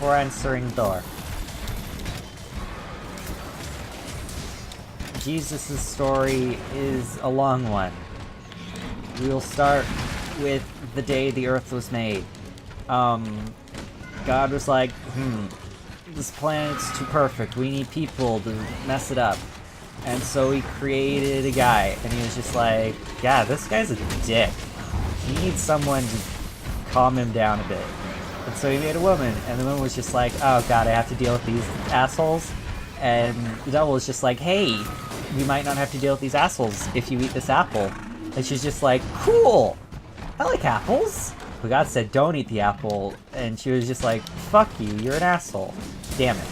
before answering the door. Jesus' story is a long one. We'll start with the day the earth was made. God was like, this planet's too perfect. We need people to mess it up. And so he created a guy, and he was just like, yeah, this guy's a dick. He needs someone to calm him down a bit. And so he made a woman, and the woman was just like, oh god, I have to deal with these assholes. And the devil was just like, hey, we might not have to deal with these assholes if you eat this apple. And she's just like, cool! I like apples! But God said, don't eat the apple. And she was just like, fuck you, you're an asshole. Damn it.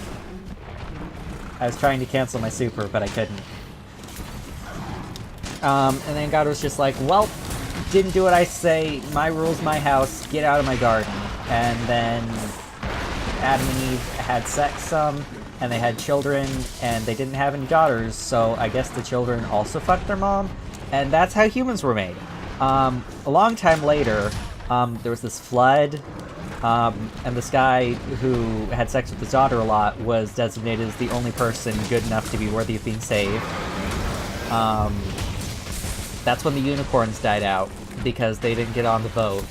I was trying to cancel my super, but I couldn't. And then God was just like, well, didn't do what I say, my rules, my house, get out of my garden. And then Adam and Eve had sex some, and they had children, and they didn't have any daughters, so I guess the children also fucked their mom, and that's how humans were made. A long time later, there was this flood, and this guy who had sex with his daughter a lot was designated as the only person good enough to be worthy of being saved. That's when the unicorns died out, because they didn't get on the boat.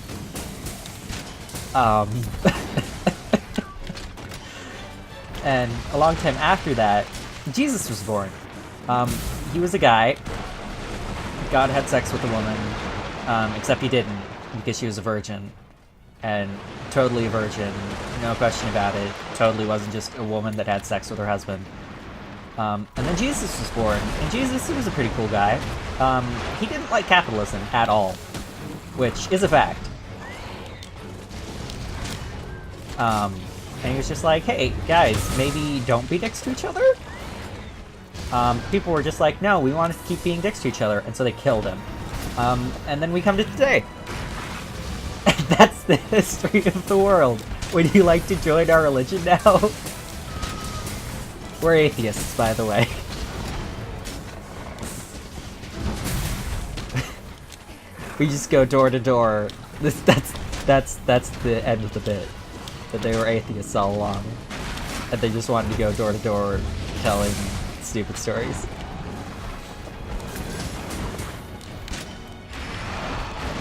And a long time after that, Jesus was born. He was a guy. God had sex with a woman, except he didn't, because she was a virgin. And totally a virgin, no question about it. Totally wasn't just a woman that had sex with her husband. And then Jesus was born, and Jesus, he was a pretty cool guy. He didn't like capitalism at all, which is a fact. And he was just like, hey, guys, maybe don't be dicks to each other? People were just like, no, we want to keep being dicks to each other, and so they killed him. And then we come to today. That's the history of the world. Would you like to join our religion now? We're atheists, by the way. We just go door to door. That's the end of the bit. That they were atheists all along. And they just wanted to go door to door telling stupid stories.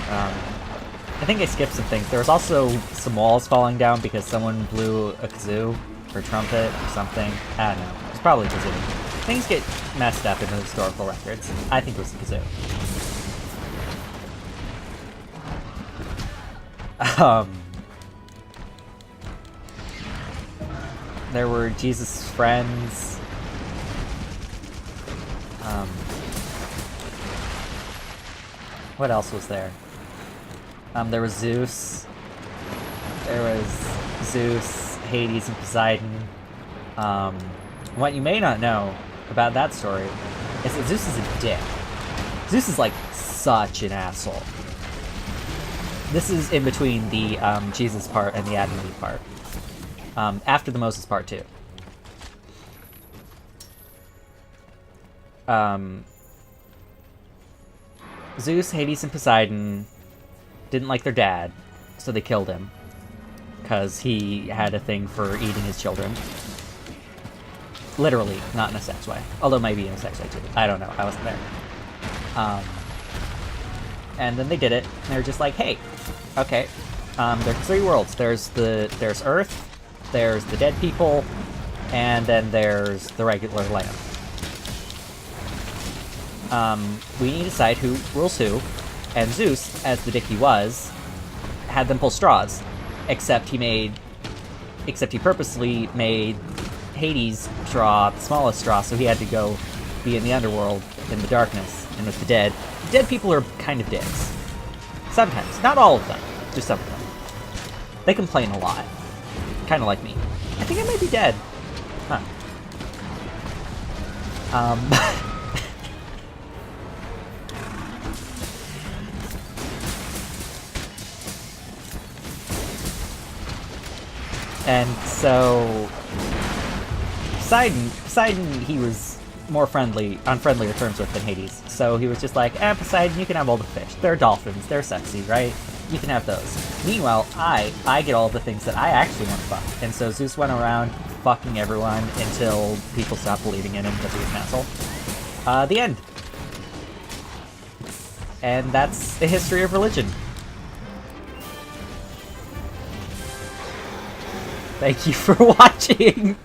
I think I skipped some things. There was also some walls falling down because someone blew a kazoo or trumpet or something. I don't know. It was probably a kazoo. Things get messed up in the historical records. I think it was a kazoo. There were Jesus' friends. What else was there? There was Zeus. There was Zeus, Hades, and Poseidon. What you may not know about that story is that Zeus is a dick. Zeus is like such an asshole. This is in between the Jesus part and the Adam and Eve part. After the Moses part too. Zeus, Hades, and Poseidon didn't like their dad, so they killed him. Because he had a thing for eating his children. Literally, not in a sex way. Although maybe in a sex way too. I don't know, I wasn't there. And then they did it, and they were just like, hey, okay, there's three worlds. There's Earth, there's the dead people, and then there's the regular land. We need to decide who rules who, and Zeus, as the dick he was, had them pull straws. Except he purposely made Hades draw the smallest straw, so he had to go be in the underworld, in the darkness, and with the dead. The dead people are kind of dicks. Sometimes. Not all of them. Just some of them. They complain a lot. Kind of like me. I think I might be dead. Huh. And so Poseidon, he was more on friendlier terms with than Hades. So he was just like, Poseidon, you can have all the fish. They're dolphins, they're sexy, right? You can have those. Meanwhile, I get all the things that I actually want to fuck. And so Zeus went around fucking everyone until people stopped believing in him because he was an asshole. The end. And that's the history of religion. Thank you for watching!